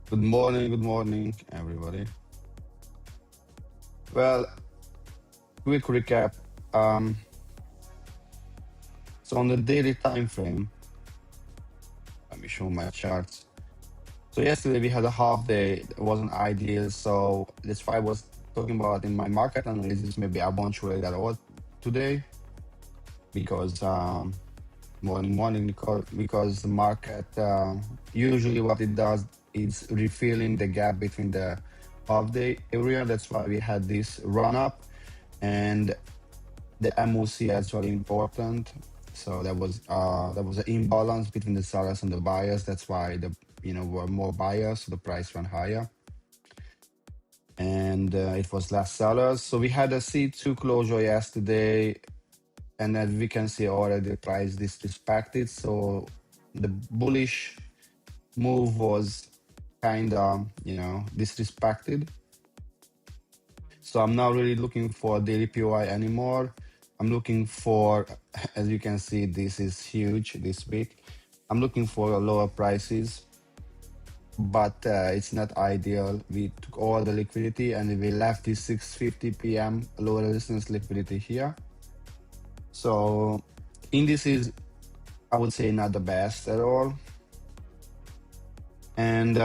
Good morning, everybody. Well, quick recap. Um, so on the daily time frame, let me show my charts. So yesterday we had a half day. It wasn't ideal, so that's why I was talking about in my market analysis. Maybe I won't trade at all today because morning because the market usually what it does is refilling the gap between the half day area. That's why we had this run up and the MOC as well important. So there was an imbalance between the sellers and the buyers. That's why the were more buyers, so the price went higher, and it was less sellers. So we had a C2 closure yesterday, and as we can see already, the price disrespected. So the bullish move was kind of disrespected. So I'm not really looking for daily POI anymore. I'm looking for, as you can see, this is huge this week. I'm looking for lower prices, but it's not ideal. We took all the liquidity and we left this 6:50 p.m. lower resistance liquidity here. So indices, I would say not the best at all. And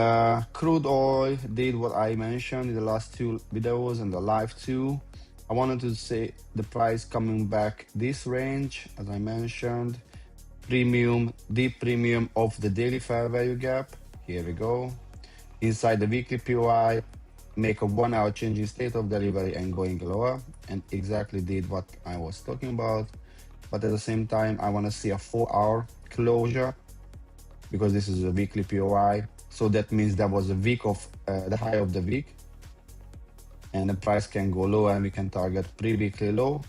crude oil did what I mentioned in the last two videos and the live too. I wanted to say the price coming back this range, as I mentioned, deep premium of the daily fair value gap. Here we go. Inside the weekly POI, make a 1 hour change in state of delivery and going lower, and exactly did what I was talking about. But at the same time, I want to see a 4 hour closure because this is a weekly POI. So that means that was a week of the high of the week, and the price can go low and we can target pre-weekly low.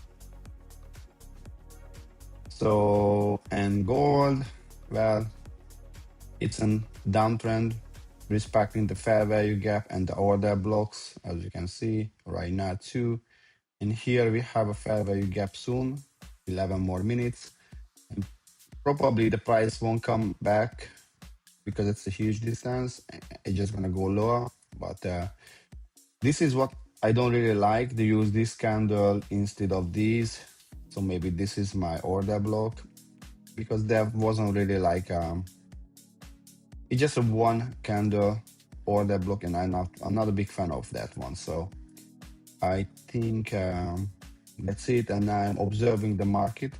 So, and gold, well, it's a downtrend respecting the fair value gap and the order blocks, as you can see right now too. And here we have a fair value gap soon, 11 more minutes. And probably the price won't come back because it's a huge distance. It's just gonna go lower. But this is what I don't really like. They use this candle instead of these. So maybe this is my order block because that wasn't really like it's just a one candle order block, and I'm not a big fan of that one. So I think that's it. And I'm observing the market.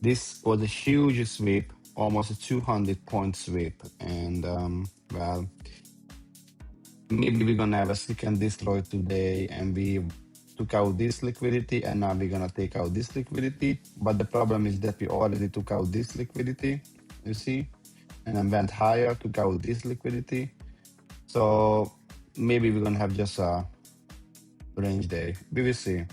This was a huge sweep, almost a 200-point sweep, and well, maybe we're gonna have a second destroy today, and we took out this liquidity, and now we're gonna take out this liquidity. But the problem is that we already took out this liquidity, you see, and then went higher, took out this liquidity. So maybe we're gonna have just a range day. We will see.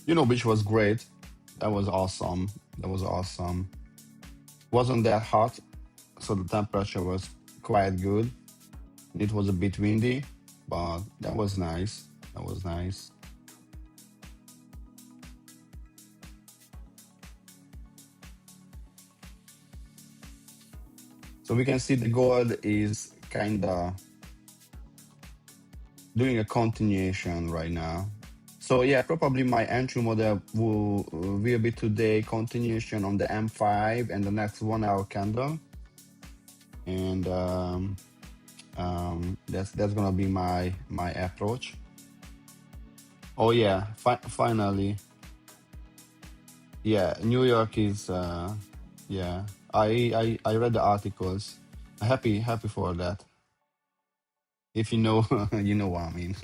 You know, which was great. That was awesome. That was awesome. Wasn't that hot, so the temperature was quite good. It was a bit windy, but that was nice. That was nice. So we can see the gold is kind of doing a continuation right now. So yeah, probably my entry model will be today continuation on the M5 and the next 1 hour candle, and that's gonna be my approach. Oh yeah, finally, yeah, New York is yeah. I read the articles. Happy for that. If you know, you know what I mean.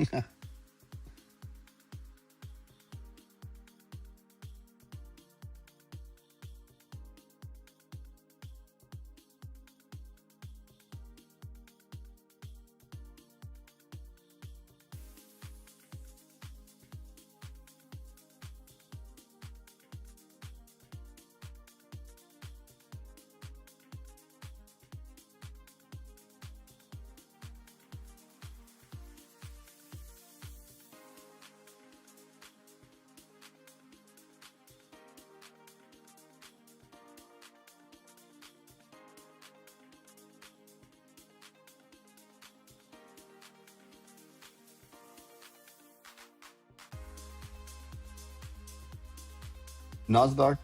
Nasdaq,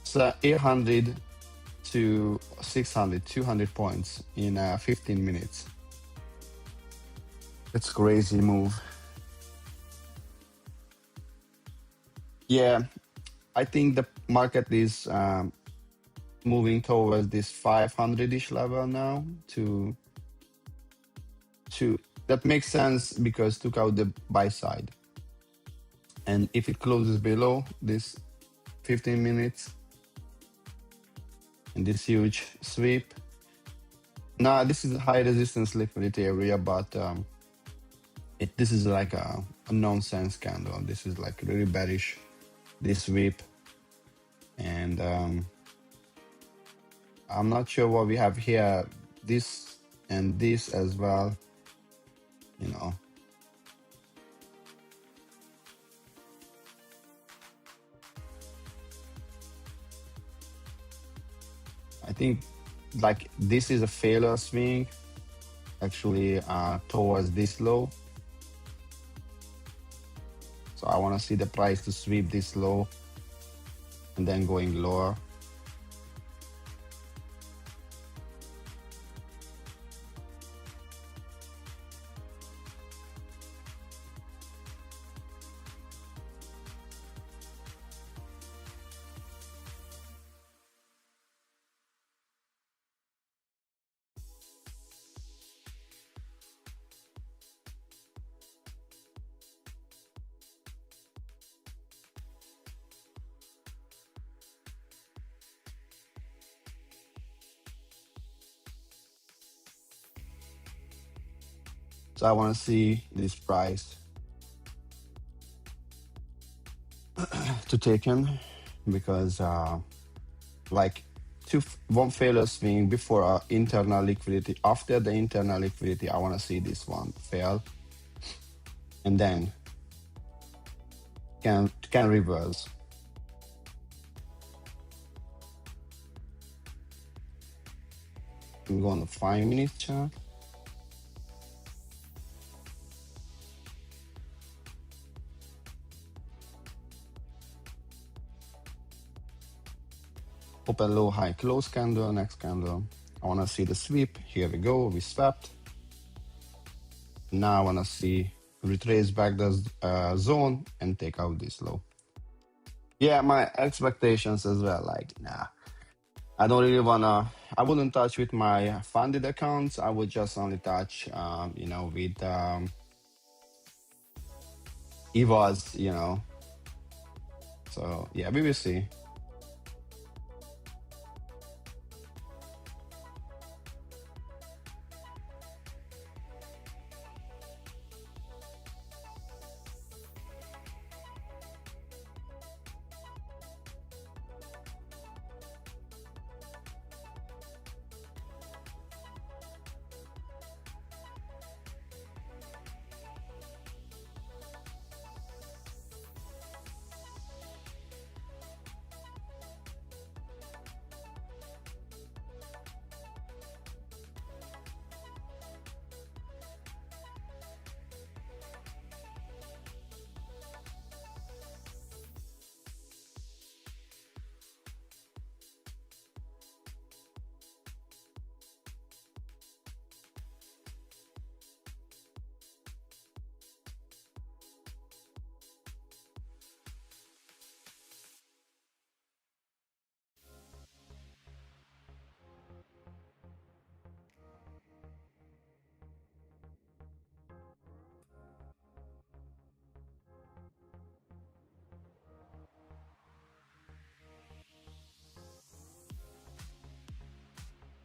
it's 800 to 600, 200 points in 15 minutes. It's crazy move. Yeah, I think the market is moving towards this 500-ish level now. To that makes sense because took out the buy side, and if it closes below this 15 minutes and this huge sweep, now this is a high resistance liquidity area, but this is like a nonsense candle. This is like really bearish, this sweep, and I'm not sure what we have here. This and this as well, you know. I think like this is a failure swing actually towards this low. So I want to see the price to sweep this low and then going lower. So I want to see this price to take in because like one failure swing before internal liquidity. After the internal liquidity, I want to see this one fail and then can reverse. I'm going to 5 minute chart. Open low high close candle, next candle. I want to see the sweep. Here we go. We swept. Now I want to see retrace back the zone and take out this low. Yeah, my expectations as well. Like, nah, I don't really wanna. I wouldn't touch with my funded accounts. I would just only touch, with EVOS, So yeah, we will see.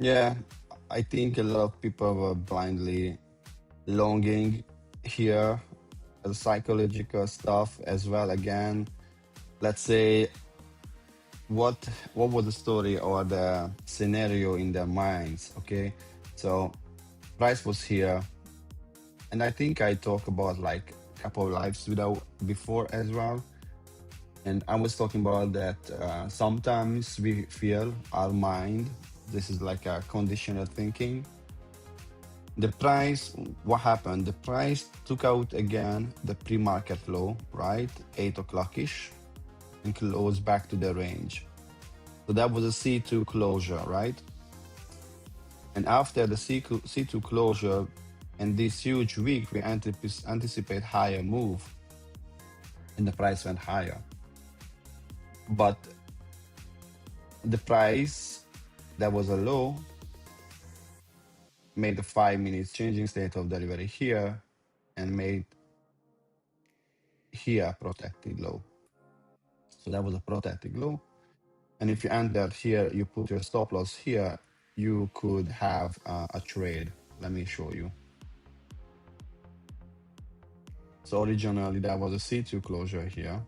Yeah, I think a lot of people were blindly longing here, the psychological stuff as well. Again, let's say what what was the story or the scenario in their minds. Okay, so price was here, and I think I talked about like a couple of lives without before as well. And I was talking about that sometimes we feel our mind, this is like a conditional thinking. The price, what happened? The price took out again the pre-market low, right? 8 o'clock ish, and closed back to the range. So that was a C2 closure, right? And after the C2 closure and this huge week, we anticipate higher move, and the price went higher. But the price that was a low made the 5 minutes changing state of delivery here and made here protected low. So that was a protected low. And if you entered here, you put your stop loss here, you could have a trade. Let me show you. So originally that was a C2 closure here.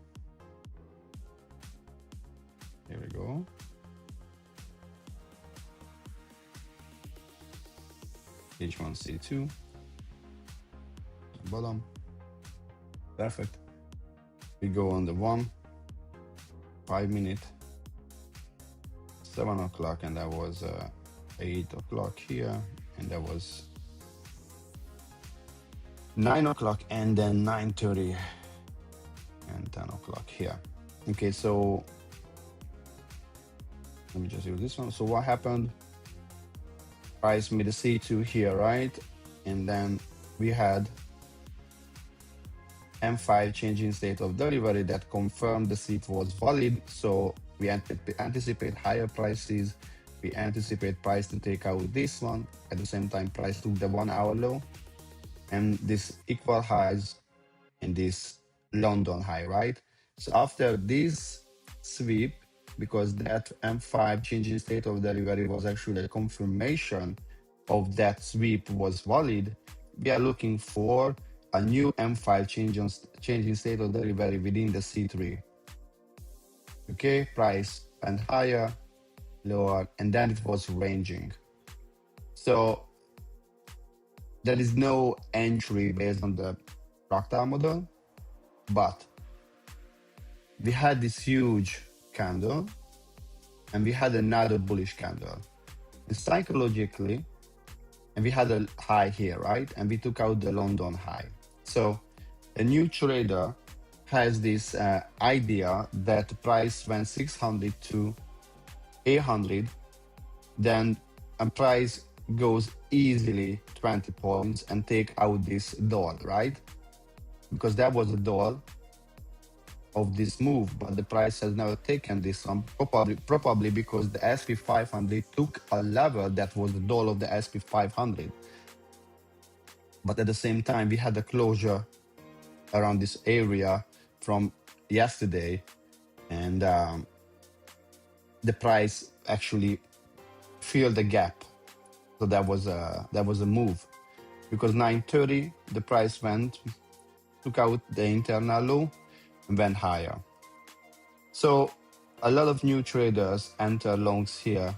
Here we go. H1 C2, bottom. Perfect. We go on the 5 minute, 7 o'clock, and that was 8 o'clock here, and that was 9 o'clock, and then 9:30 and 10 o'clock here. Okay, so let me just use this one. So what happened? Price made a C2 here, right? And then we had M5 changing state of delivery that confirmed the seat was valid. So we anticipate higher prices. We anticipate price to take out this one. At the same time, price took the 1 hour low, and this equal highs in this London high, right? So after this sweep, because that M5 changing state of delivery was actually a confirmation of that sweep was valid, we are looking for a new M5 changing state of delivery within the C3. Okay, price went higher, lower, and then it was ranging. So there is no entry based on the fractal model, but we had this huge candle and we had another bullish candle. And psychologically, and we had a high here, right? And we took out the London high. So a new trader has this idea that the price went 600 to 800, then a price goes easily 20 points and take out this doll, right? Because that was a doll of this move, but the price has never taken this one, probably because the SP 500 took a level that was the doll of the SP 500. But at the same time, we had a closure around this area from yesterday, and the price actually filled the gap. So that was a move, because 9:30 the price took out the internal low and went higher. So a lot of new traders enter longs here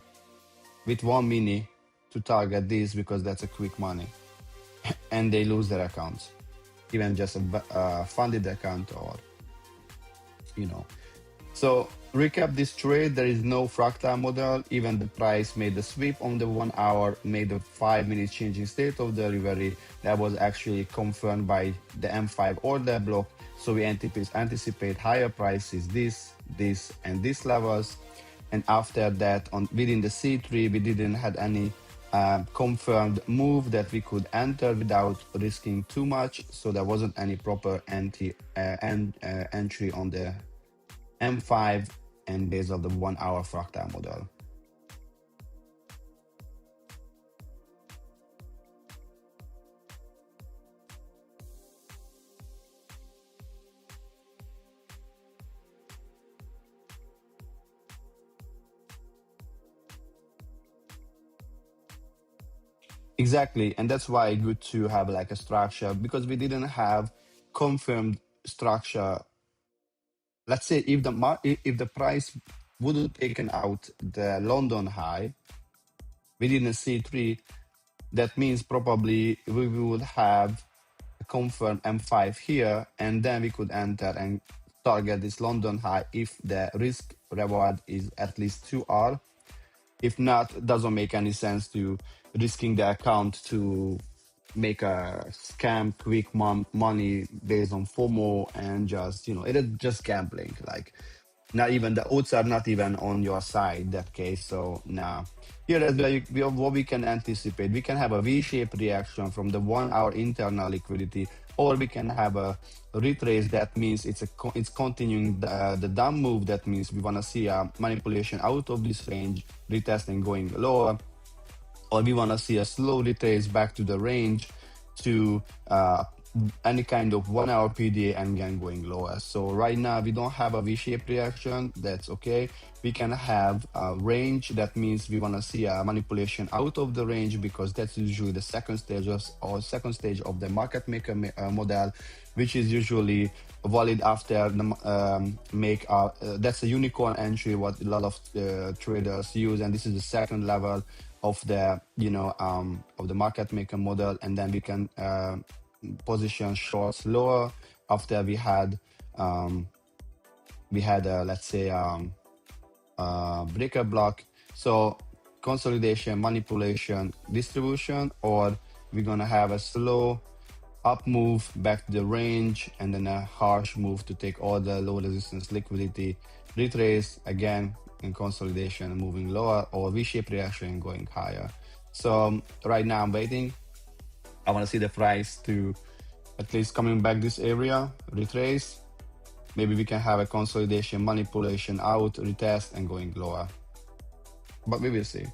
with 1 mini to target this because that's a quick money, and they lose their accounts, even just a funded account, or So recap this trade, there is no fractal model. Even the price made the sweep on the 1 hour, made the 5 minutes changing state of delivery. That was actually confirmed by the M5 order block. So we anticipate higher prices, this, and these levels. And after that, within the C3, we didn't have any confirmed move that we could enter without risking too much. So there wasn't any proper entry on the M5 and based on the 1 hour fractal model. Exactly, and that's why good to have like a structure because we didn't have confirmed structure. Let's say if if the price would have taken out the London high within a C3, that means probably we would have a confirmed M5 here, and then we could enter and target this London high if the risk reward is at least 2R. If not, it doesn't make any sense to risking the account to make a scam quick money based on FOMO and just, it is just gambling. Like, not even the odds are not even on your side that case. So nah. Here is where what we can anticipate. We can have a V-shaped reaction from the 1 hour internal liquidity, or we can have a retrace. That means it's continuing the down move. That means we want to see a manipulation out of this range, retesting going lower, or we want to see a slow retrace back to the range to any kind of 1 hour PDA and again going lower. So right now we don't have a V-shaped reaction. That's okay. We can have a range. That means we want to see a manipulation out of the range because that's usually the second stage of the market maker model, which is usually valid after the make that's a unicorn entry what a lot of traders use, and this is the second level of the of the market maker model, and then we can position shorts lower after we had let's say breaker block. So consolidation, manipulation, distribution, or we're gonna have a slow up move back to the range and then a harsh move to take all the low resistance liquidity, retrace again in consolidation moving lower, or V-shaped reaction going higher. So right now I'm waiting. I want to see the price to at least coming back this area, retrace. Maybe we can have a consolidation, manipulation out, retest, and going lower. But we will see.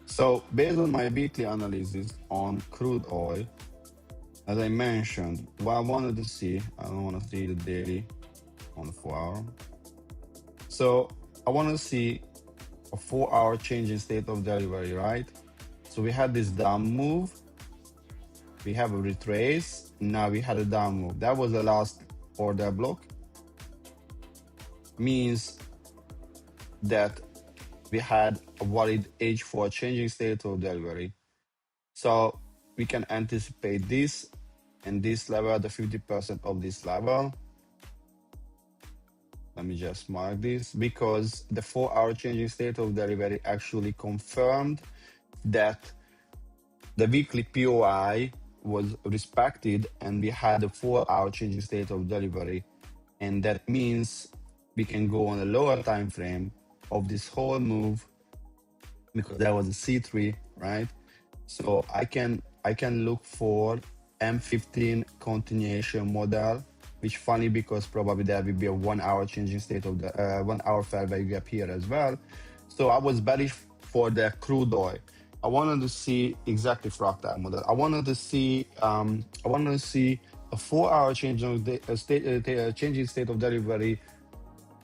So based on my weekly analysis on crude oil, as I mentioned, what I wanted to see, I don't want to see the daily on the 4 hour. So I want to see a 4-hour change in state of delivery, right? So we had this down move, we have a retrace, now we had a down move. That was the last order block. Means that we had a valid H4 changing state of delivery. So we can anticipate this and this level, the 50% of this level. Let me just mark this because the 4-hour changing state of delivery actually confirmed that the weekly POI was respected and we had a 4-hour changing state of delivery. And that means we can go on a lower time frame of this whole move because that was a C3, right? So I can look for M15 continuation model, which funny because probably there will be a 1-hour changing state of the 1-hour fair value gap here as well. So I was bearish for the crude oil. I wanted to see exactly fractal model. I wanted to see a 4-hour change of the changing state of delivery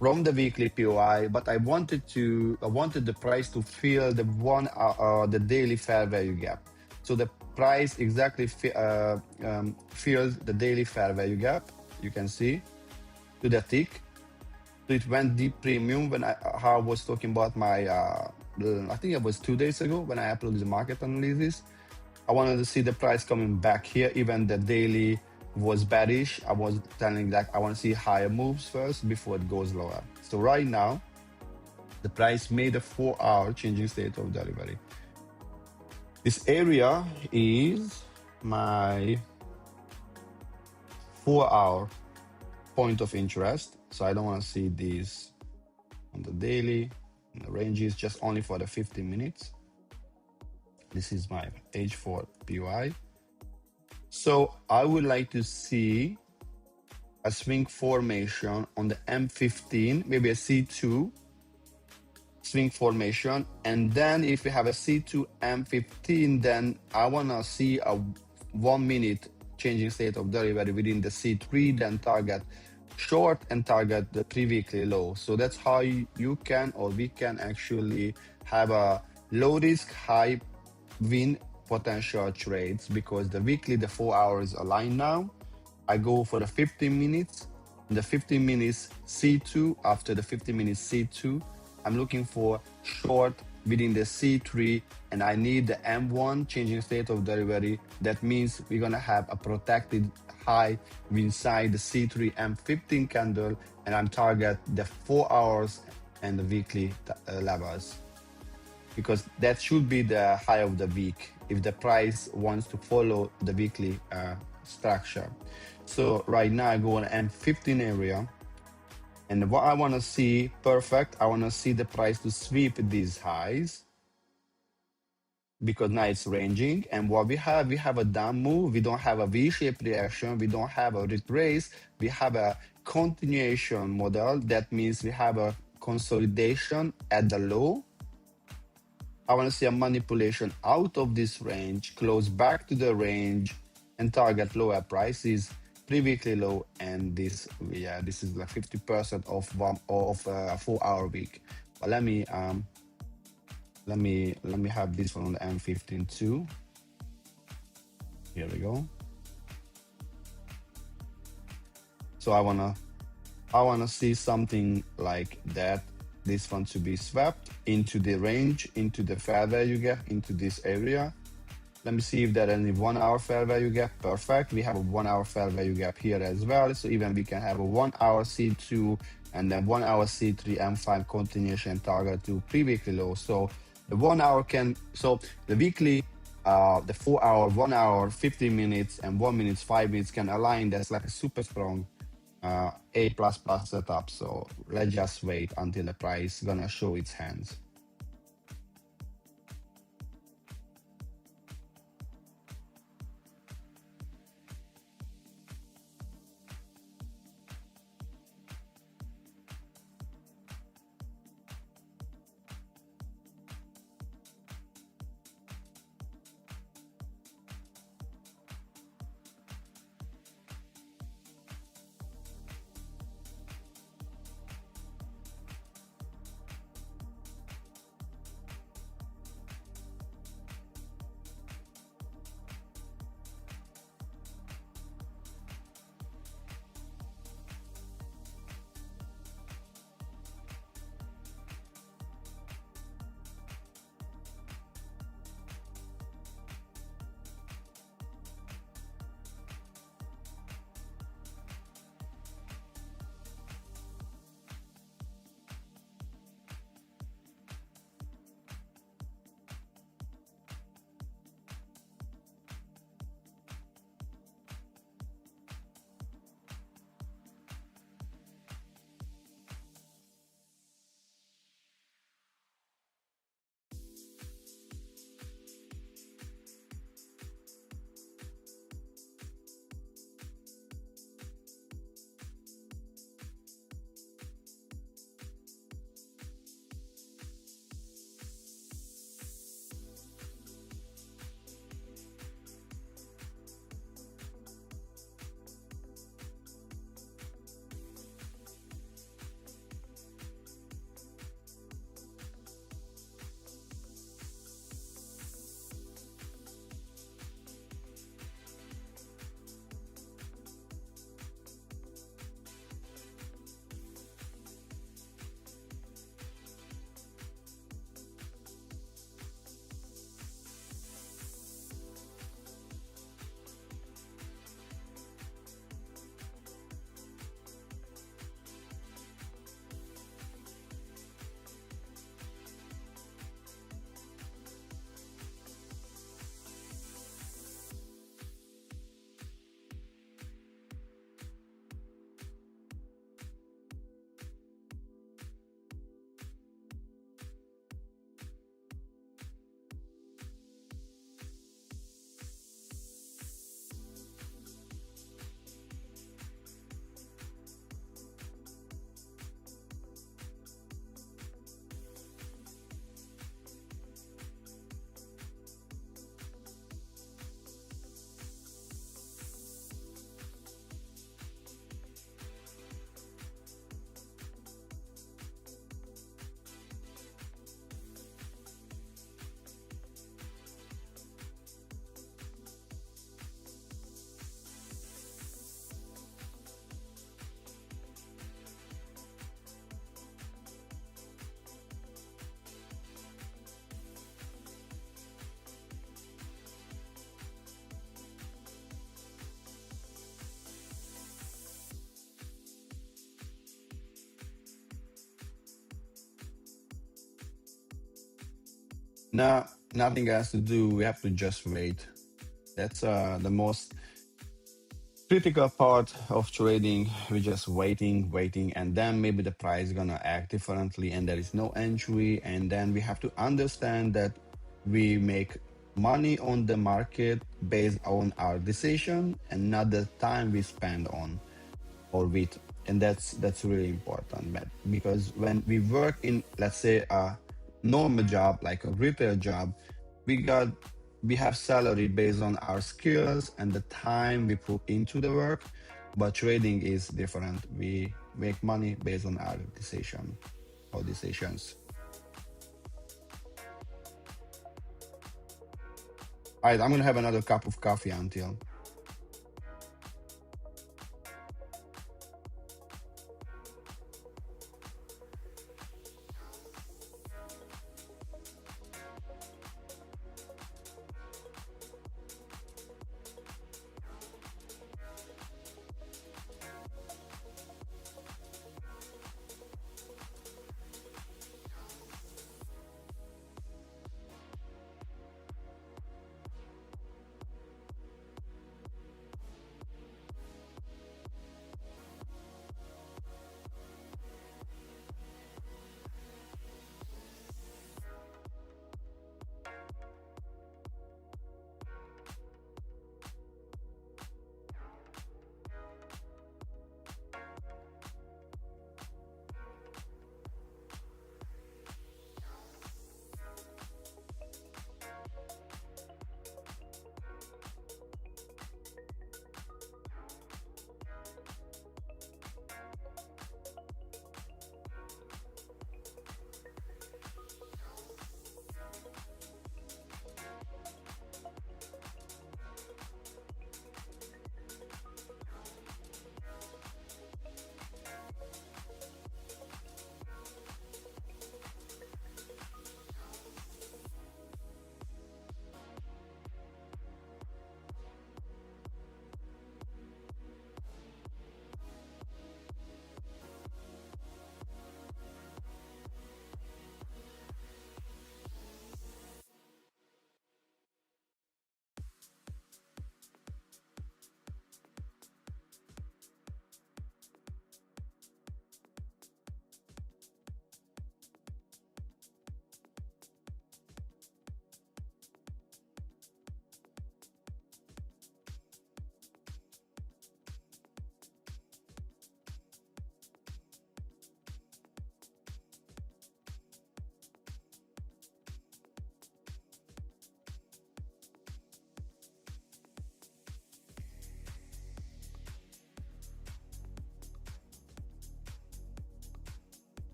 from the weekly POI, but I wanted the price to fill the daily fair value gap. So the price exactly filled the daily fair value gap. You can see to the tick. So it went deep premium when how I was talking about my I think it was 2 days ago when I uploaded the market analysis. I wanted to see the price coming back here, even the daily was bearish. I was telling that I want to see higher moves first before it goes lower. So right now, the price made a 4-hour changing state of delivery. This area is my 4-hour point of interest. So I don't want to see these on the daily. And the range is just only for the 15 minutes. This is my H4 PY. So I would like to see a swing formation on the M15, maybe a C2 swing formation. And then if we have a C2 M15, then I want to see a 1 minute changing state of delivery within the C3, then target short and target the pre-weekly low. So that's how you can, or we can actually have a low risk, high win potential trades because the weekly, the 4 hours align now. I go for the 15 minutes. In the 15 minutes C2, after the 15 minutes C2, I'm looking for short within the C3 and I need the M1 changing state of delivery. That means we're gonna have a protected high inside the C3 M15 candle and I'm target the 4 hours and the weekly levels because that should be the high of the week if the price wants to follow the weekly structure. So right now I go on M15 area and what I want to see perfect, I want to see the price to sweep these highs because now it's ranging. And what we have a down move, we don't have a V-shaped reaction, we don't have a retrace, we have a continuation model. That means we have a consolidation at the low. I want to see a manipulation out of this range, close back to the range, and target lower prices, pre-weekly low, and this is like 50% of a 4-hour week. But let me have this one on the M15 too. Here we go. So I wanna see something like that. This one to be swept into the range, into the fair value gap, into this area. Let me see if there is any 1-hour fair value gap. Perfect. We have a 1-hour fair value gap here as well. So even we can have a 1-hour C2 and then 1-hour C3 M5 continuation target to pre-weekly low. So the 1-hour so the weekly, the 4-hour, 1-hour, 15 minutes, and 1 minute, 5 minutes can align. That's like a super strong A++ setup. So let's just wait until the price gonna show its hands. Now, nothing else to do. We have to just wait. That's the most critical part of trading. We're just waiting, and then maybe the price is gonna act differently, and there is no entry. And then we have to understand that we make money on the market based on our decision and not the time we spend on or with. And that's really important, man, because when we work in, let's say, a normal job like a retail job, we got we have salary based on our skills and the time we put into the work. But trading is different. We make money based on our decisions. All right, I'm gonna have another cup of coffee until.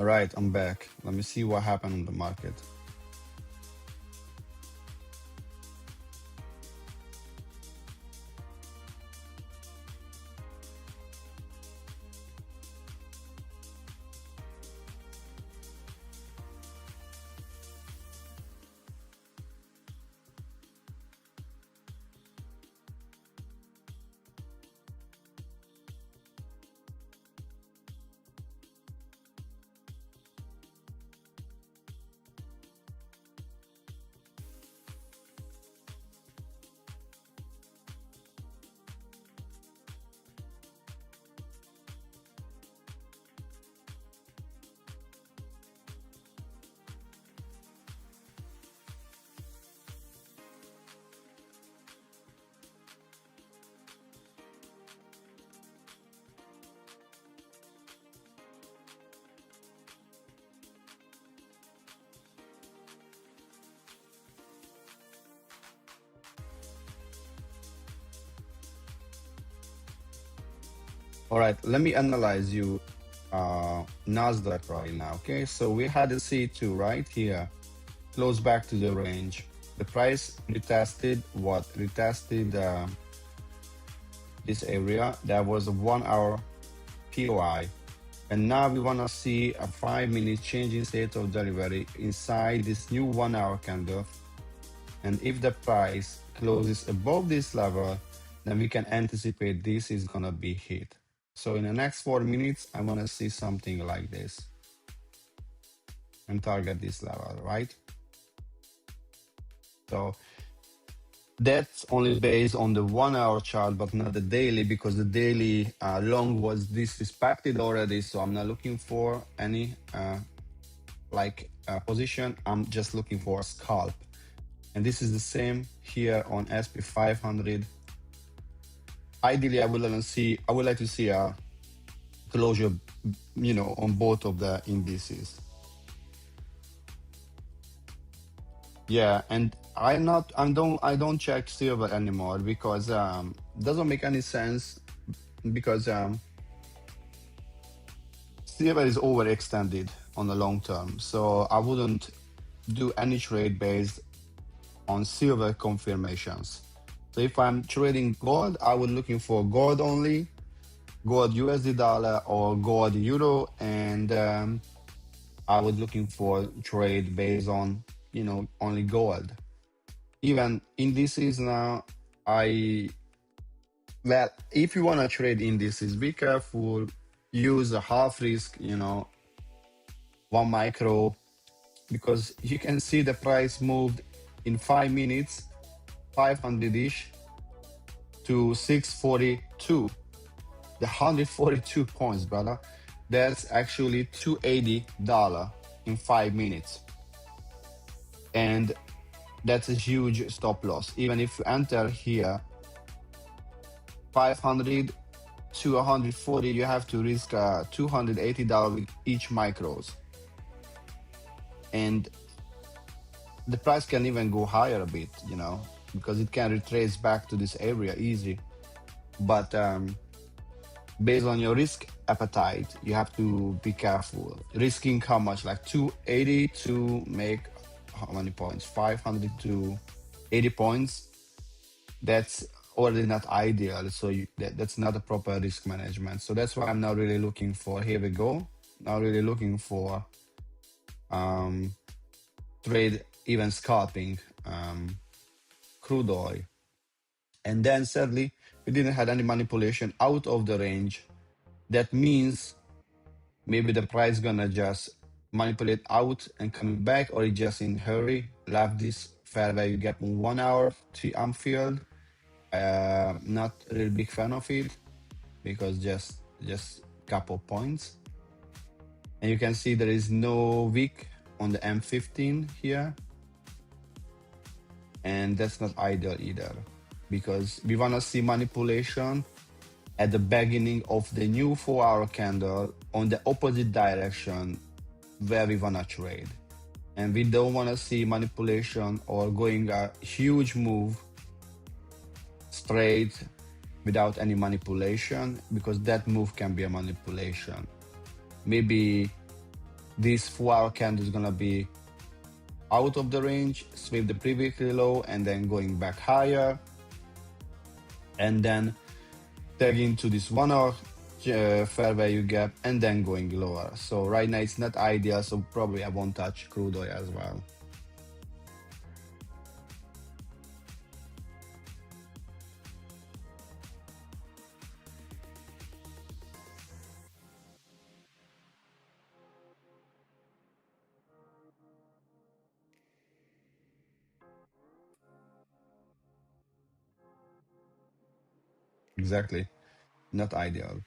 All right, I'm back. Let me see what happened in the market. All right, let me analyze you Nasdaq right now. Okay, so we had a C2 right here, close back to the range. The price retested what? Retested this area. That was a 1 hour POI. And now we want to see a 5-minute change in state of delivery inside this new 1 hour candle. And if the price closes above this level, then we can anticipate this is going to be hit. So in the next 4 minutes, I want to see something like this and target this level, right? So that's only based on the 1 hour chart, but not the daily, because the daily long was disrespected already. So I'm not looking for any position. I'm just looking for a scalp. And this is the same here on SP 500. Ideally, I would like to see a closure, on both of the indices. Yeah, and I don't check silver anymore because doesn't make any sense, because silver is overextended on the long term. So I wouldn't do any trade based on silver confirmations. So if I'm trading gold, I would looking for gold only, gold USD dollar or gold euro, and I was looking for trade based on only gold. Even indices now, if you want to trade indices, be careful. Use a half risk, 1 micro, because you can see the price moved in 5 minutes, 500-ish to 642. The 142 points, brother. That's actually $280 in 5 minutes. And that's a huge stop loss. Even if you enter here 500 to 140, you have to risk $280 with each micros. And the price can even go higher a bit, because it can retrace back to this area easy. But based on your risk appetite, you have to be careful. Risking how much? Like 280 to make how many points? 500 to 80 points. That's already not ideal. So that's not a proper risk management. So that's why I'm not really looking for, here we go, not really looking for trade, even scalping crude oil. And then sadly, we didn't have any manipulation out of the range. That means maybe the price gonna just manipulate out and coming back, or it just in hurry left this fair value gap in 1 hour to Anfield. Not really big fan of it, because just couple points. And you can see there is no wick on the M15 here, and that's not ideal either, because we want to see manipulation at the beginning of the new 4-hour candle on the opposite direction where we want to trade. And we don't want to see manipulation or going a huge move straight without any manipulation, because that move can be a manipulation. Maybe this 4-hour candle is gonna be out of the range, sweep the previous low, and then going back higher, and then tag into this 1-hour fair value gap, and then going lower. So right now it's not ideal, so probably I won't touch crude oil as well. Exactly, not ideal.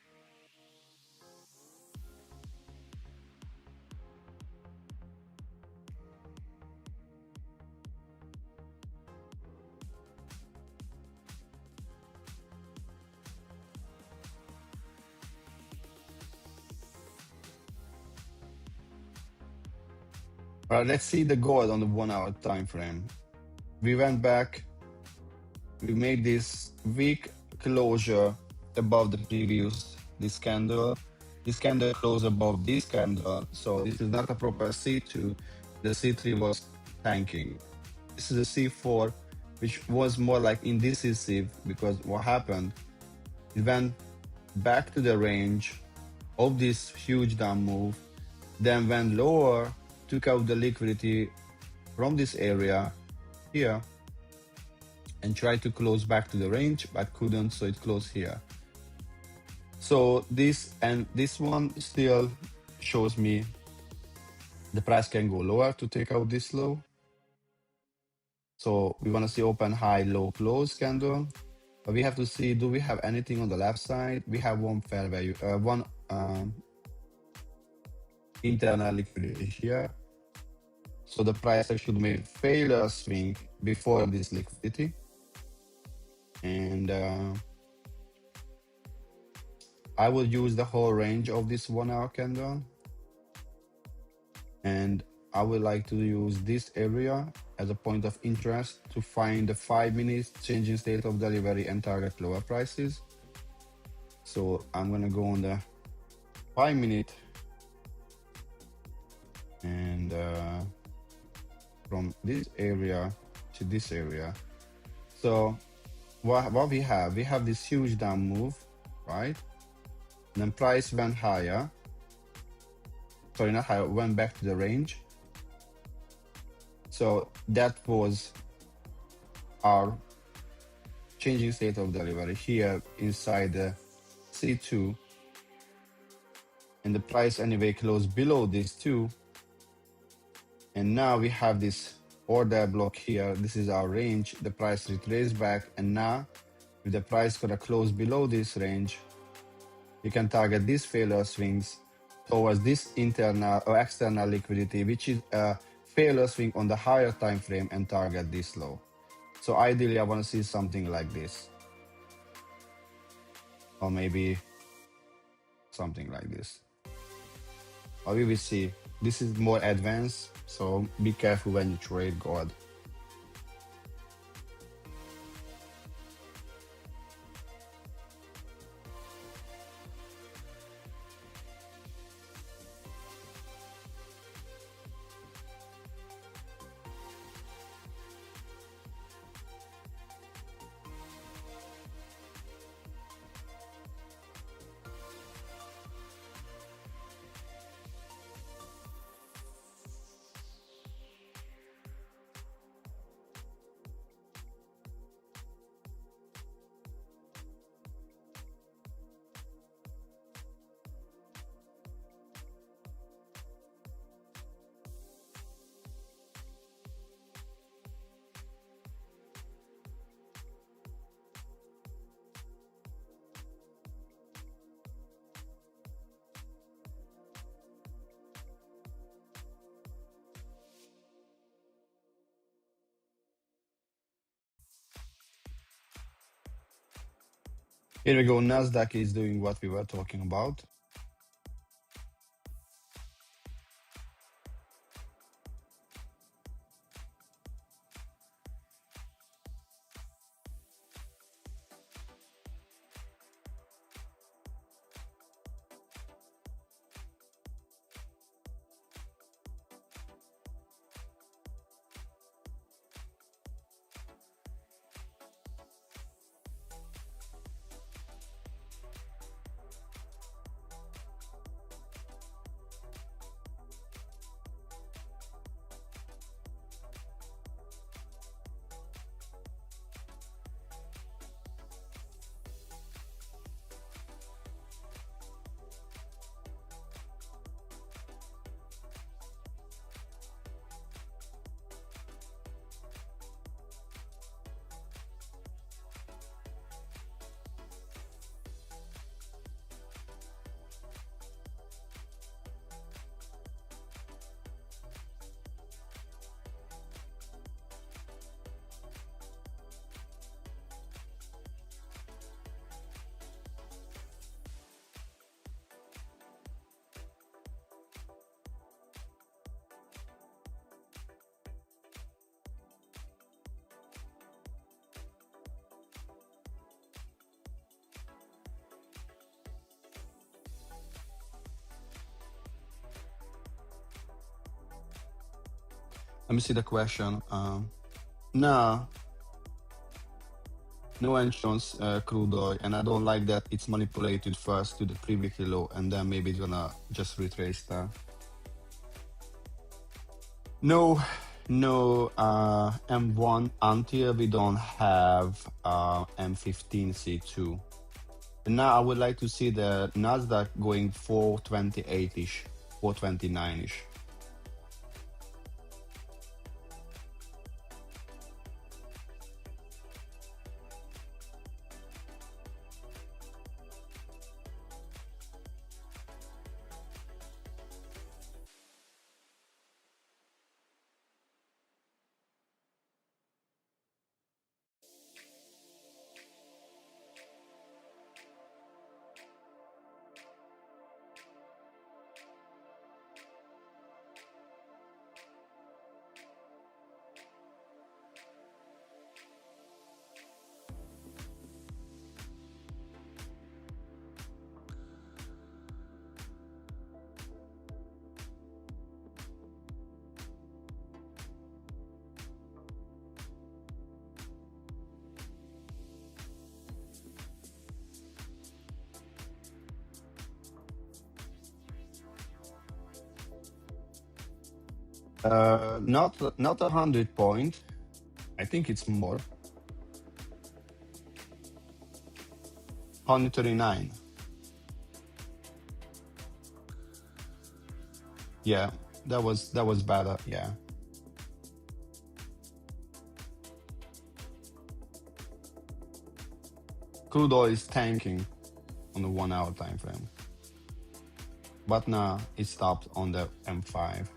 All right, let's see the gold on the 1-hour time frame. We went back, we made this weak closure above the previous this candle. This candle closed above this candle, so this is not a proper C2. The C3 was tanking. This is a C4, which was more like indecisive, because what happened, it went back to the range of this huge down move, then went lower, took out the liquidity from this area here, and tried to close back to the range, but couldn't, so it closed here. So this and this one still shows me the price can go lower to take out this low. So we want to see open, high, low, close candle. But we have to see, do we have anything on the left side? We have one fair value, one internal liquidity here. So the price should make failure swing before this liquidity. And I will use the whole range of this 1-hour candle. And I would like to use this area as a point of interest to find the 5 minutes changing state of delivery and target lower prices. So I'm gonna go on the 5 minute, and from this area to this area. So what we have this huge down move, right? And then price went higher. Sorry, not higher, went back to the range. So that was our changing state of delivery here inside the C2. And the price anyway closed below this too. And now we have this order block here. This is our range. The price retraced back, and now if the price gonna close below this range, you can target these failure swings towards this internal or external liquidity, which is a failure swing on the higher time frame, and target this low. So ideally I want to see something like this, or maybe something like this. Or we will see. This is more advanced, so be careful when you trade gold. Here we go. Nasdaq is doing what we were talking about. Let me see the question. No, no entrance crude oil, and I don't like that it's manipulated first to the previous low, and then maybe it's gonna just retrace that. No, no M1 until we don't have M15 C2. And now I would like to see the Nasdaq going 428-ish, 429-ish. Not 100 point. I think it's more. 139. Yeah, that was better. Yeah. Crude oil is tanking on the 1 hour time frame. But now it stopped on the M5.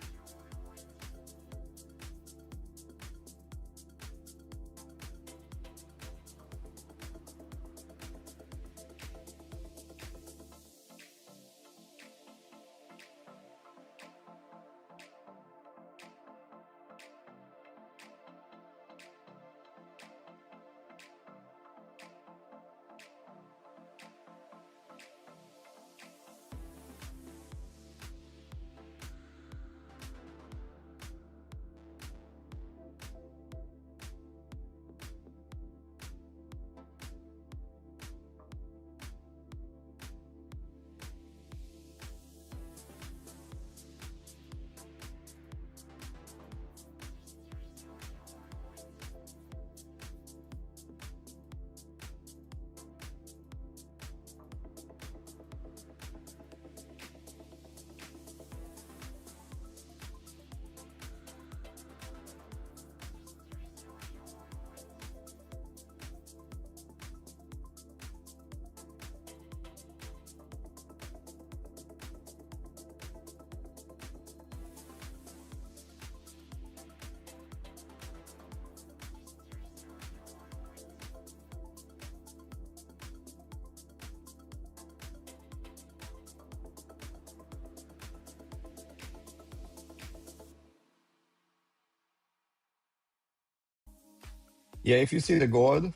Yeah, if you see the gold,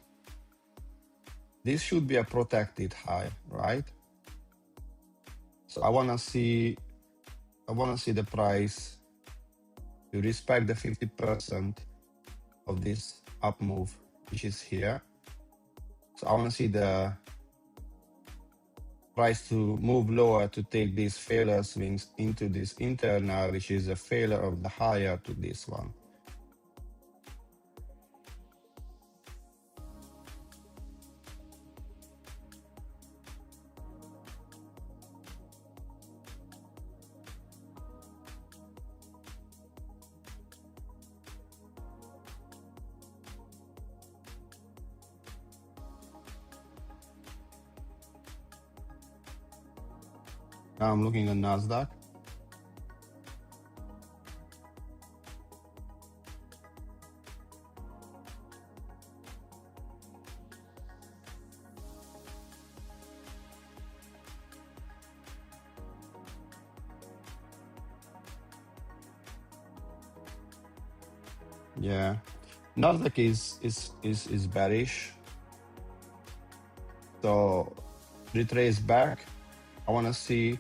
this should be a protected high, right? So I wanna see the price to respect the 50% of this up move, which is here. So I wanna see the price to move lower to take these failure swings into this internal, which is a failure of the higher to this one. Now I'm looking at Nasdaq. Yeah, Nasdaq is bearish. So retrace back. I want to see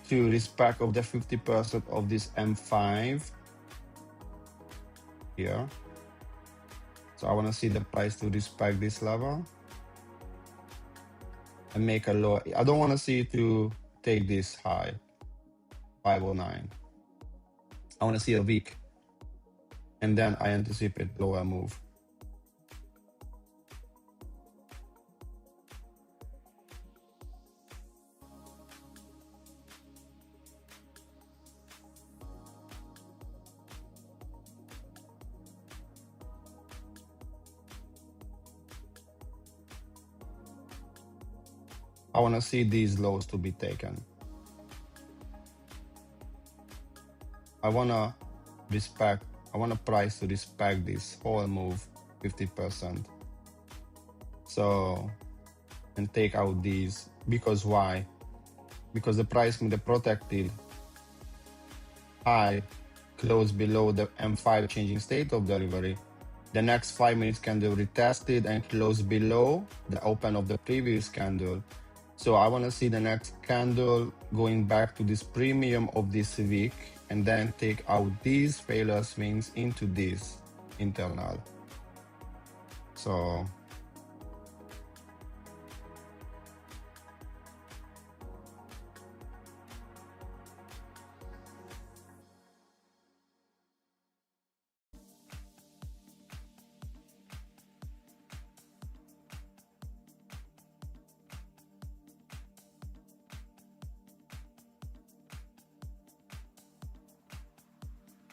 to respect of the 50% of this M5. here. So I want to see the price to respect this level and make a low. I don't want to see it to take this high, 509. I want to see a week, and then I anticipate lower move. I want to see these lows to be taken. I want to price to respect this whole move 50%. So, and take out these, because why? Because the price with the protected high close below the M5 changing state of delivery. The next 5 minutes candle retested and closed below the open of the previous candle. So I want to see the next candle going back to this premium of this week and then take out these failure swings into this internal. So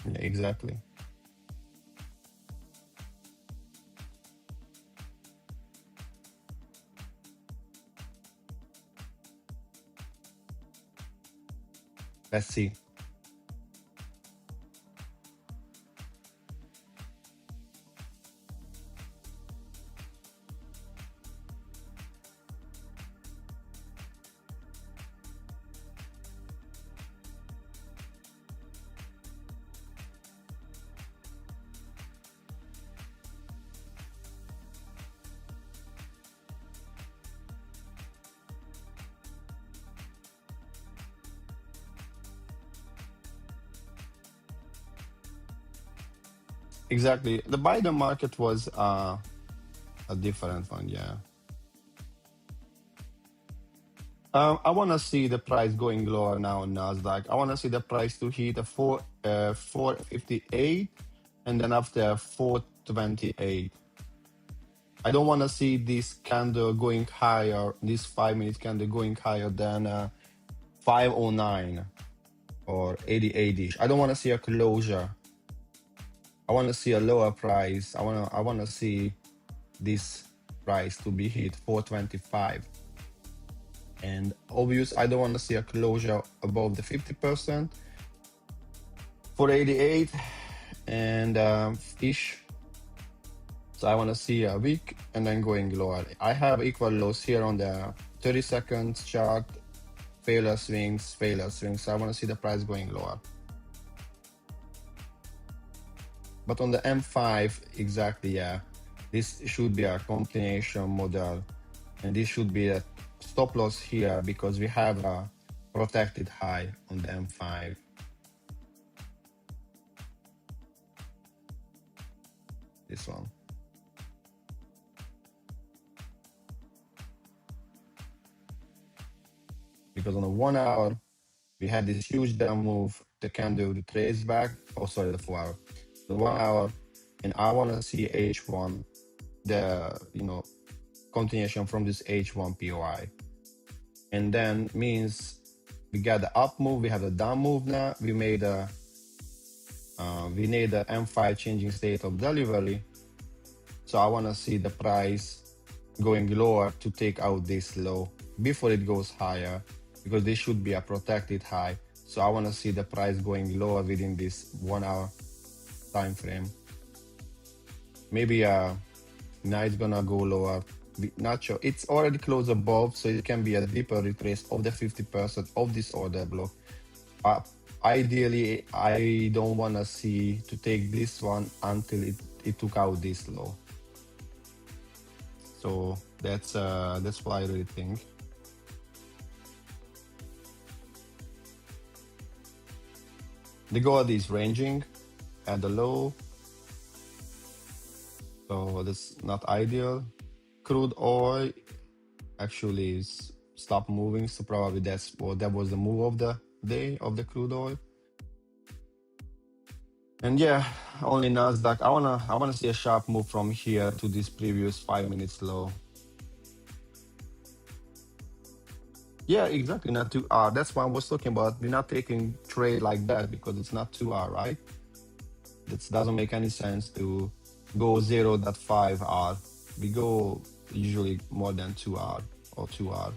yeah, exactly. Let's see. Exactly. The Biden market was a different one, yeah. I want to see the price going lower now on Nasdaq. I want to see the price to hit a 458, and then after 428. I don't want to see this candle going higher, this 5 minute candle going higher than 509 or 88ish. I don't want to see a closure. I want to see a lower price. I want to see this price to be hit 425. And obvious, I don't want to see a closure above the 50% for 88 and ish. So I want to see a week and then going lower. I have equal lows here on the 30 seconds chart, failure swings. So I want to see the price going lower. But on the M5, exactly, yeah, this should be a continuation model. And this should be a stop loss here because we have a protected high on the M5. This one. Because on the 1 hour, we had this huge down move, the candle to trace back. Oh, sorry, the 4 hour. The 1 hour, and I want to see H1, the continuation from this H1 POI. And then means we got the up move, we have the down move now. We need the M5 changing state of delivery. So I want to see the price going lower to take out this low before it goes higher, because this should be a protected high. So I want to see the price going lower within this 1 hour time frame. Maybe now it's gonna go lower. Not sure. It's already closed above, so it can be a deeper retrace of the 50% of this order block. Ideally, I don't want to see to take this one until it took out this low. So that's what I really think. The gold is ranging at the low. So that's not ideal. Crude oil actually is stopped moving, so probably that was the move of the day of the crude oil. And yeah, only Nasdaq. I wanna see a sharp move from here to this previous 5 minutes low. Yeah, exactly. Not 2 hour. That's why I was talking about. We're not taking trade like that because it's not 2 hour, right? That doesn't make any sense to go 0.5 hour. We go usually more than 2 hour or 2 hour.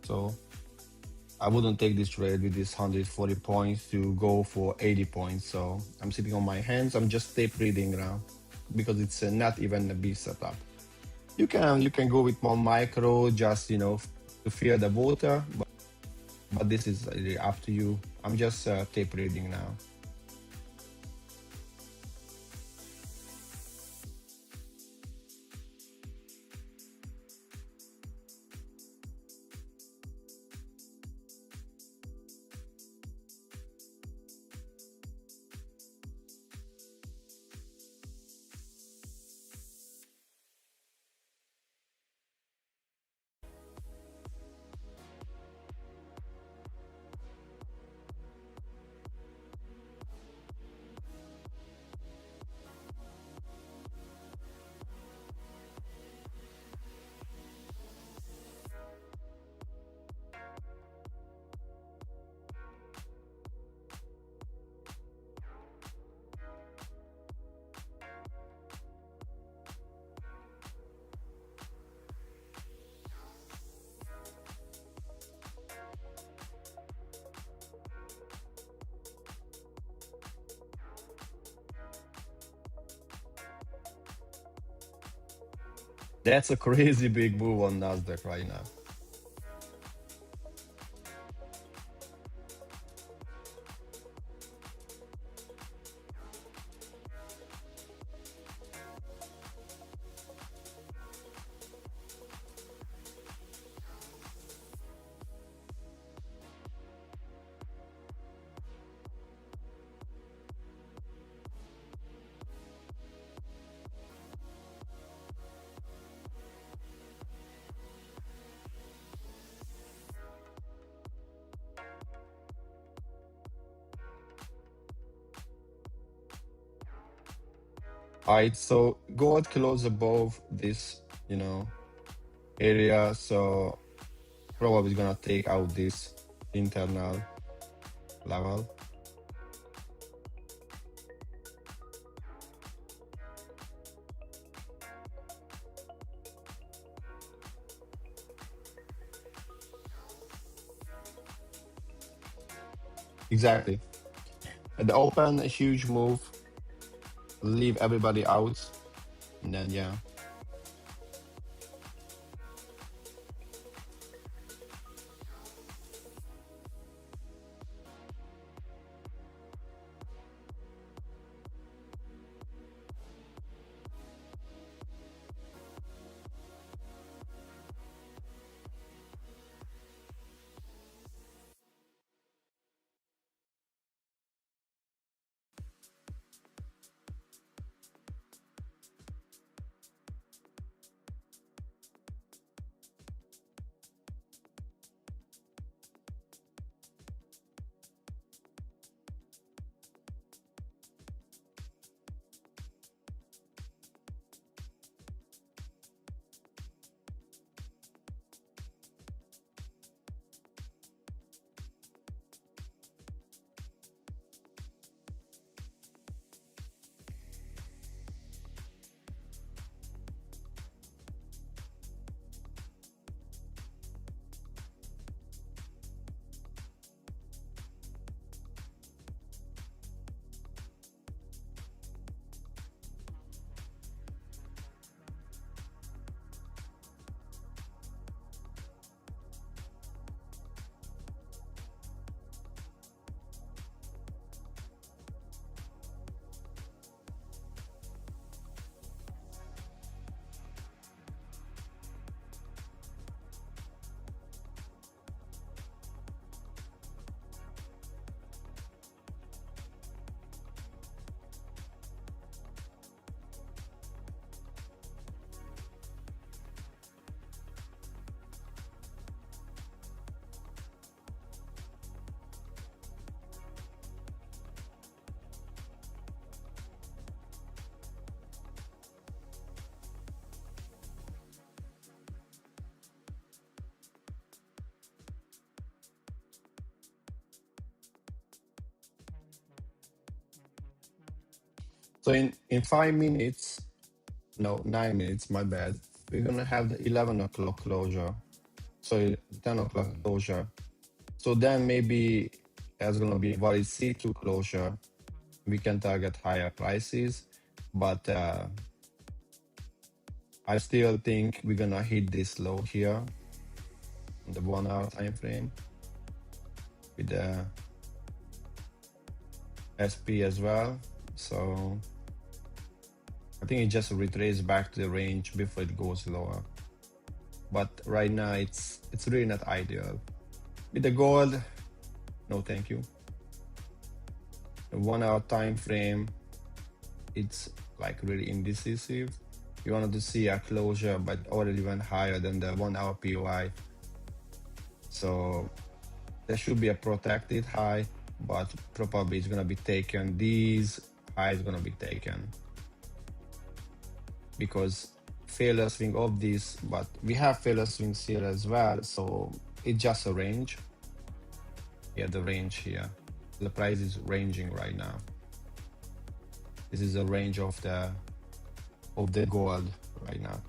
So I wouldn't take this trade with this 140 points to go for 80 points. So I'm sitting on my hands. I'm just tape reading now because it's not even a B setup. You can go with more micro, just to fear the water, but this is really up to you. I'm just tape reading now. That's a crazy big move on Nasdaq right now. All right, so gold closed above this, area, so probably gonna take out this internal level. Exactly. At the open, a huge move, leave everybody out, and then yeah. So in 5 minutes, no, 9 minutes, my bad. We're gonna have the 11 o'clock closure. So 10 o'clock closure. So then maybe there's gonna be valid C2 closure. We can target higher prices, but I still think we're gonna hit this low here on the 1 hour time frame with the SP as well. So I think it just retraces back to the range before it goes lower. But right now it's really not ideal. With the gold, no thank you. The 1 hour time frame, it's like really indecisive. You wanted to see a closure, but already went higher than the 1 hour POI. So there should be a protected high, but probably it's gonna be taken. These highs gonna be taken because failure swing of this, but we have failure swings here as well. So it's just a range. Yeah, the range here. The price is ranging right now. This is a range of the gold right now.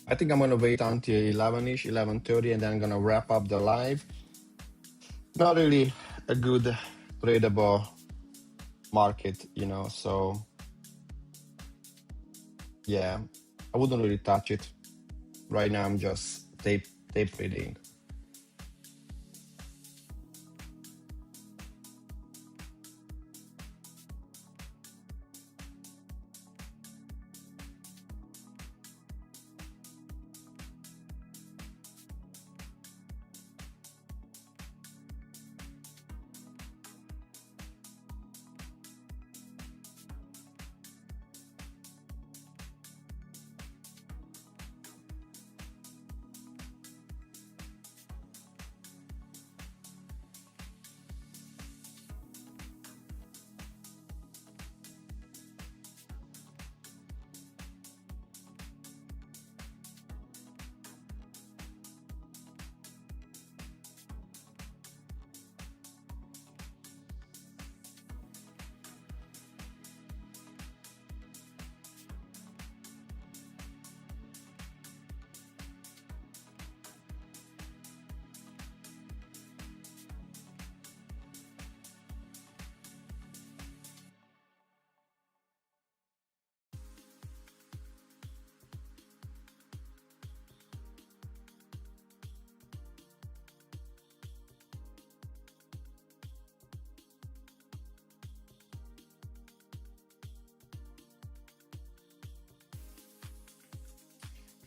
I think I'm gonna wait until 11ish, 11:30, and then I'm gonna wrap up the live. Not really a good tradable market, so yeah, I wouldn't really touch it. Right now I'm just tape trading.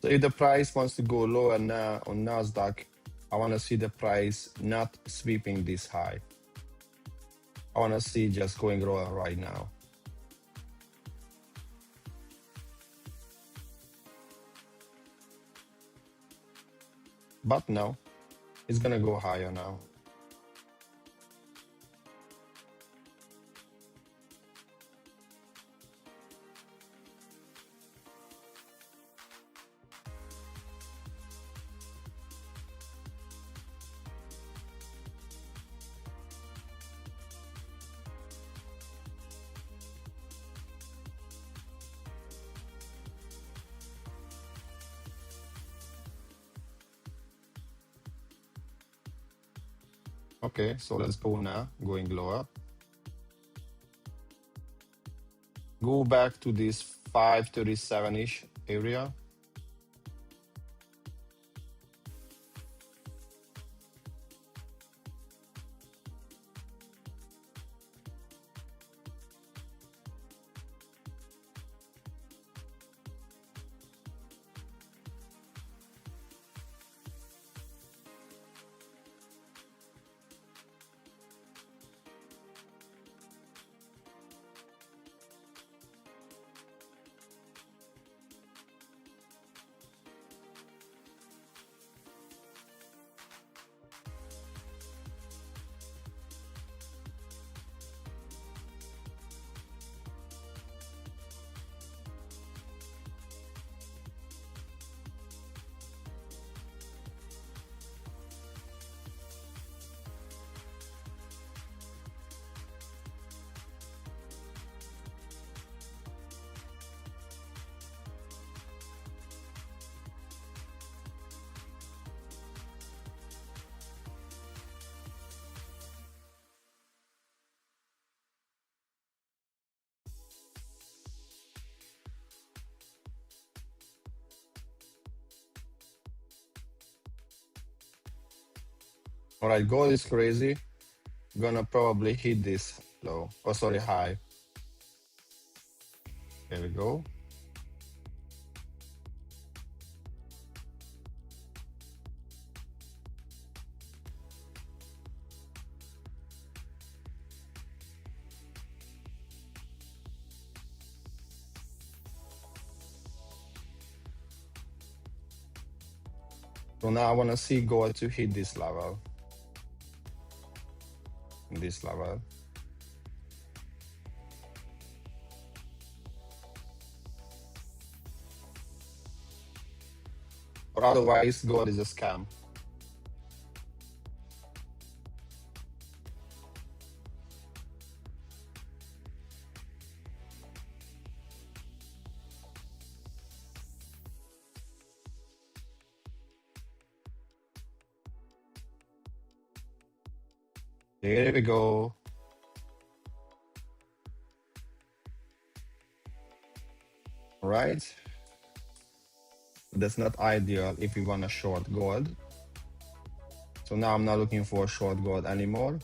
So if the price wants to go lower now on Nasdaq, I want to see the price not sweeping this high. I want to see just going lower right now. But no, it's gonna go higher now. Okay, so let's go now, going lower. Go back to this 537-ish area. All right, gold is crazy. Gonna probably hit this low. Oh, sorry, high. There we go. So now I wanna see gold to hit this level. This level. Or otherwise, gold is a scam. There we go. All right. That's not ideal if you want to short gold. So now I'm not looking for short gold anymore.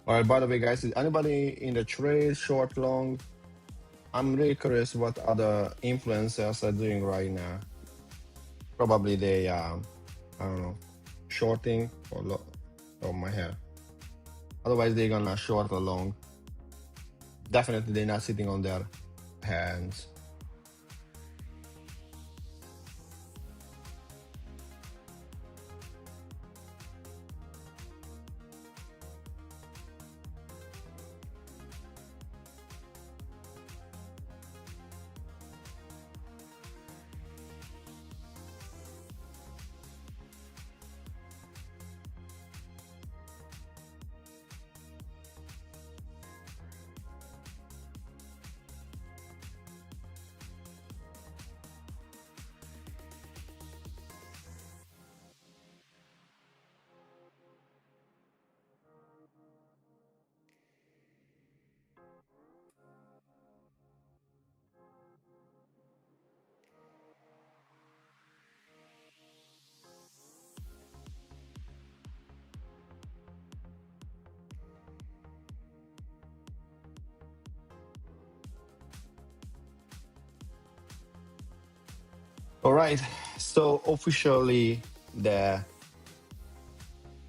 All right, by the way, guys, is anybody in the trade, short, long? I'm really curious what other influencers are doing right now. Probably they, I don't know, shorting or oh my hair. Otherwise, they're gonna short or long. Definitely, they're not sitting on their hands. All right, so officially the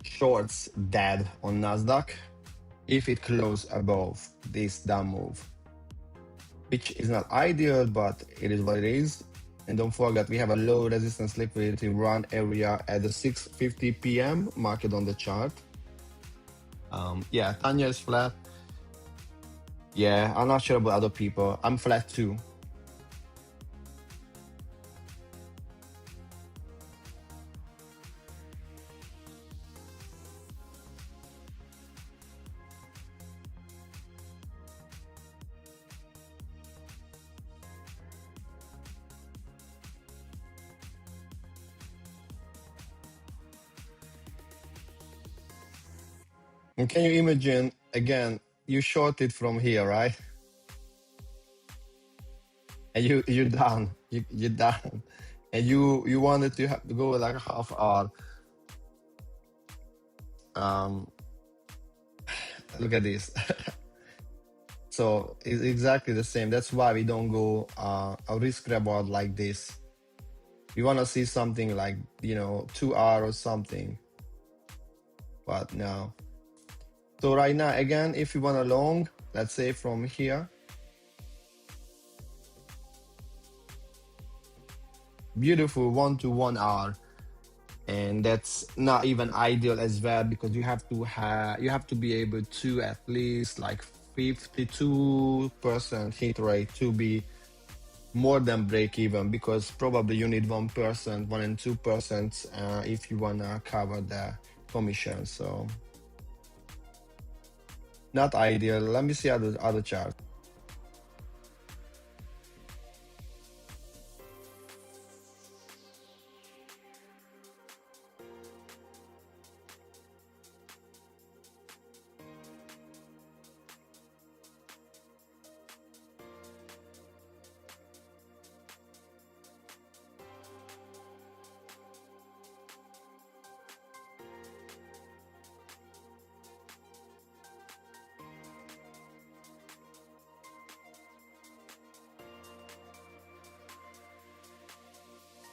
shorts dead on Nasdaq if it closes above this down move, which is not ideal, but it is what it is. And don't forget, we have a low resistance liquidity run area at the 6:50 p.m. market on the chart. Yeah, Tanya is flat. Yeah, I'm not sure about other people. I'm flat too. And can you imagine, again, you shorted from here, right? And you're down, you're down. And you wanted to have to go like a half hour. Look at this. So it's exactly the same. That's why we don't go a risk reward like this. We want to see something like, 2 hour or something, but no. So right now, again, if you want a long, let's say from here, beautiful 1 to 1 hour, and that's not even ideal as well, because you have to be able to at least like 52% hit rate to be more than break even, because probably you need 1%, 1 and 2% if you wanna cover the commission. So not ideal. Let me see other chart.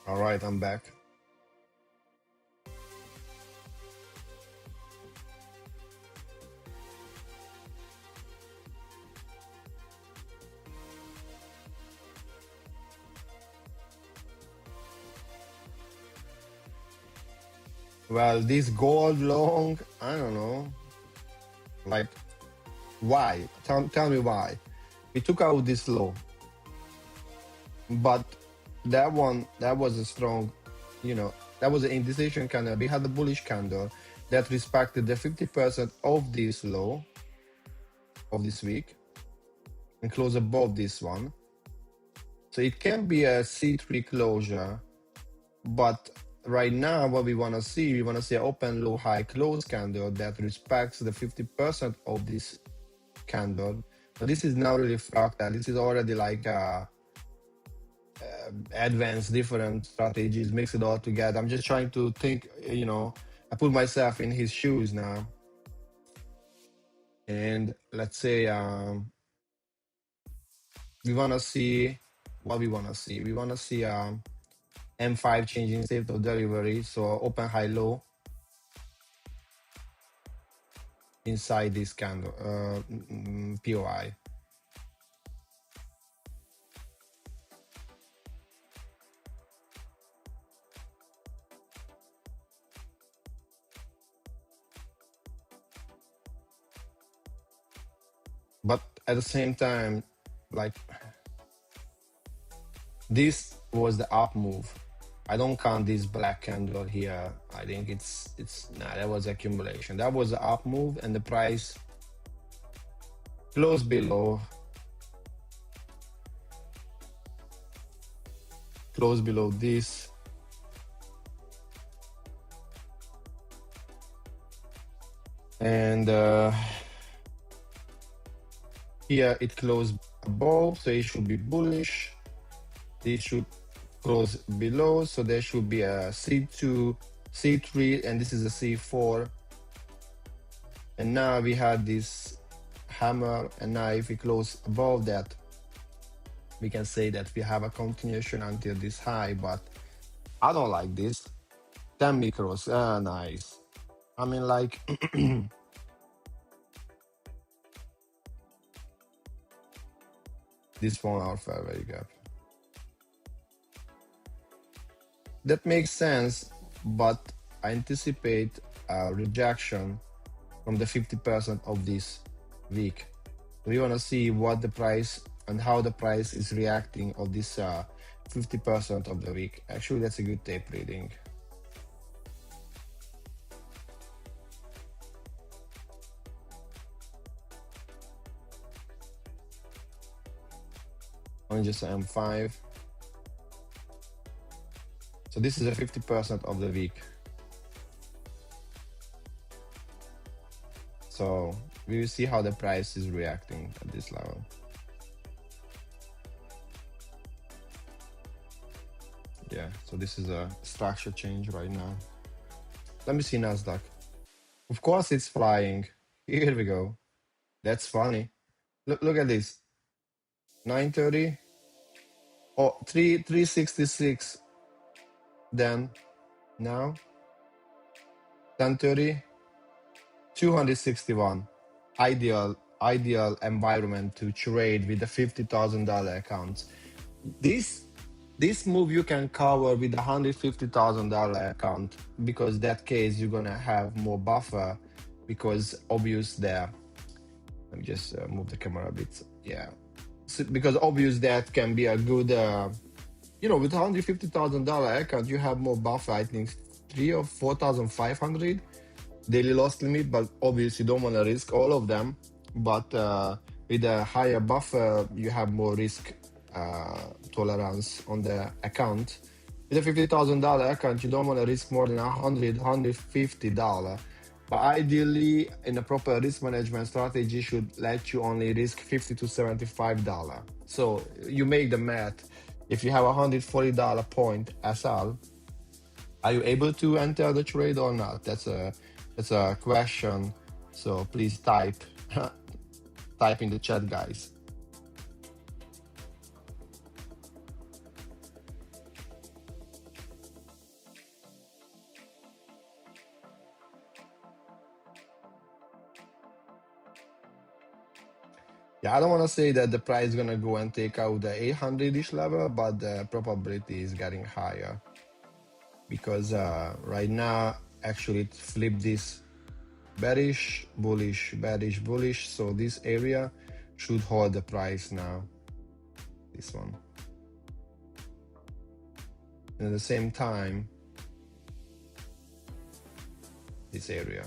All right, I'm back. Well, this gold long, I don't know, like, why? Tell me why. We took out this low, but that was a strong, that was an indecision candle. We had a bullish candle that respected the 50% of this low of this week and close above this one. So it can be a C3 closure, but right now what we want to see an open low high close candle that respects the 50% of this candle. But this is not really fractal. This is already like advanced different strategies, mix it all together. I'm just trying to think, I put myself in his shoes now. And let's say we want to see what we want to see. We want to see M5 changing state of delivery. So open high low inside this candle, POI. But at the same time, like, this was the up move. I don't count this black candle here. I think that was accumulation. That was the up move, and the price closed below this. And here it closed above, so it should be bullish. This should close below, so there should be a C2, C3, and this is a C4. And now we had this hammer, and now if we close above that, we can say that we have a continuation until this high, but I don't like this. 10 micros, nice. I mean, like, this 1 hour fair value gap. That makes sense, but I anticipate a rejection from the 50% of this week. We want to see what the price and how the price is reacting of this 50% of the week. Actually, that's a good tape reading. On just M5. So this is a 50% of the week. So we will see how the price is reacting at this level. Yeah, so this is a structure change right now. Let me see NASDAQ. Of course it's flying. Here we go. That's funny. Look at this. 930. Oh, 366. Then now 1030. 261. Ideal environment to trade with the $50,000 accounts. This move you can cover with a $150,000 account, because that case you're gonna have more buffer, because obvious there. Let me just move the camera a bit. Yeah, so, because obvious that can be a good. With $150,000 account, you have more buffer. I think 3 or 4,500 daily loss limit, but obviously you don't want to risk all of them. But with a higher buffer, you have more risk tolerance on the account. With a $50,000 account, you don't want to risk more than $150. But ideally, in a proper risk management strategy, should let you only risk $50 to $75. So you make the math. If you have $140 point SL, are you able to enter the trade or not? That's a question. So please type type in the chat, guys. Yeah, I don't want to say that the price is gonna go and take out the 800-ish level, but the probability is getting higher, because right now actually it flipped this bearish, bullish, bearish, bullish. So this area should hold the price now. This one. And at the same time, this area.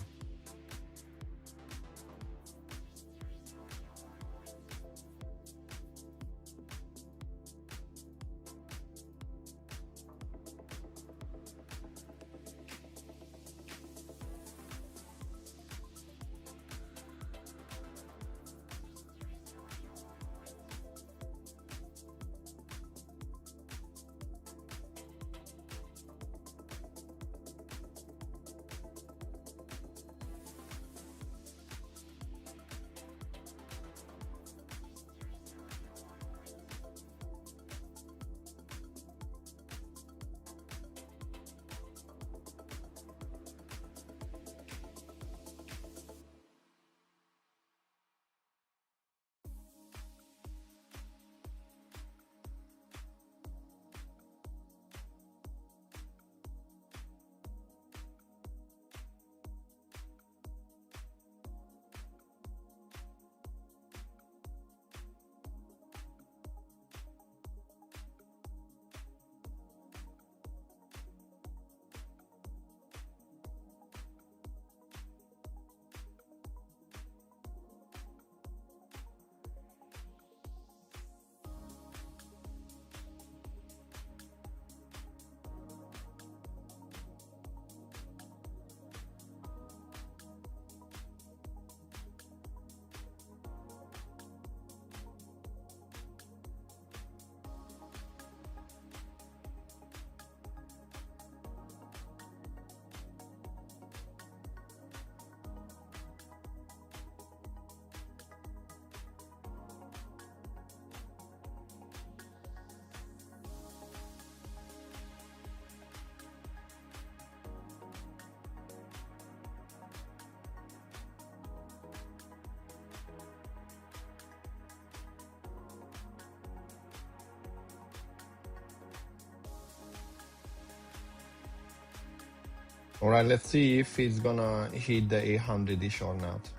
All right, let's see if it's gonna hit the 800-ish or not.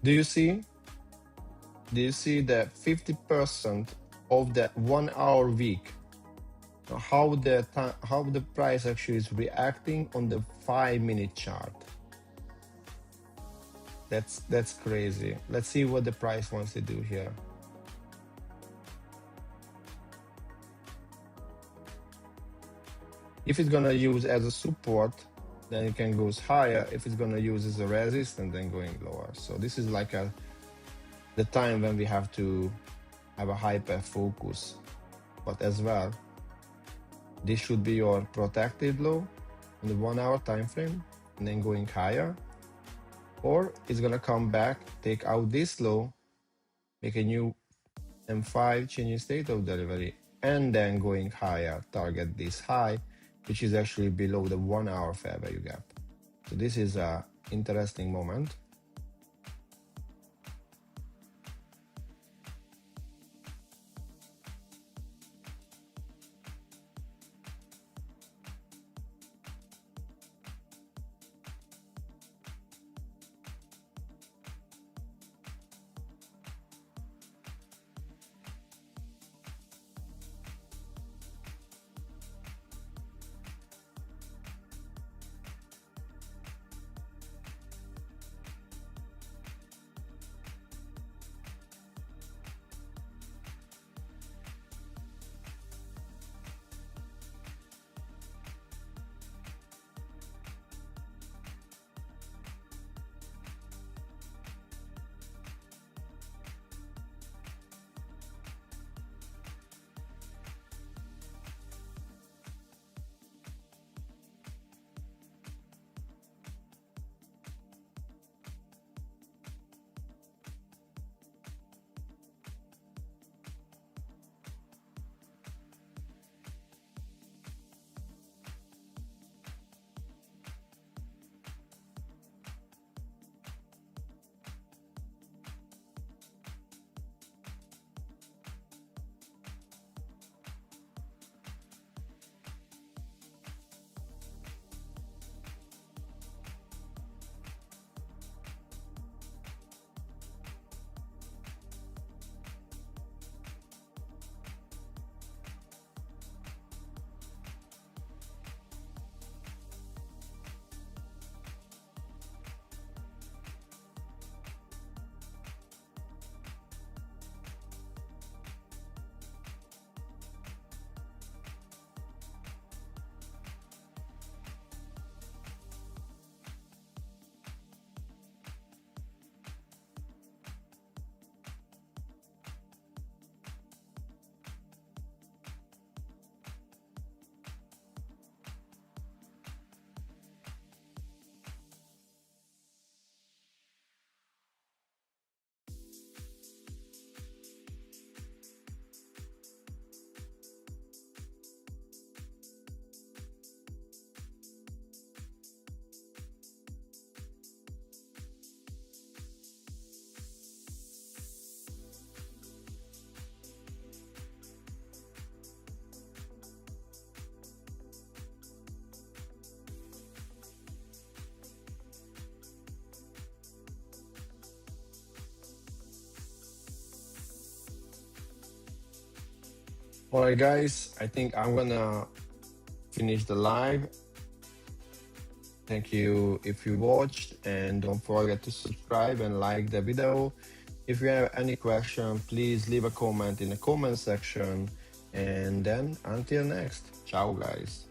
Do you see? Do you see that 50% of that 1 hour week? How the price actually is reacting on the 5-minute chart. That's crazy. Let's see what the price wants to do here. If it's gonna use as a support, then it can go higher. If it's gonna use as a resistance, then going lower. So this is like the time when we have to have a hyper focus. But as well, this should be your protected low in the 1 hour time frame, and then going higher. Or it's gonna come back, take out this low, make a new M5 changing state of delivery, and then going higher, target this high, which is actually below the 1 hour fair value gap. So this is a interesting moment. All right, guys, I think I'm gonna finish the live. Thank you if you watched, and don't forget to subscribe and like the video. If you have any question, please leave a comment in the comment section. And then until next, ciao guys.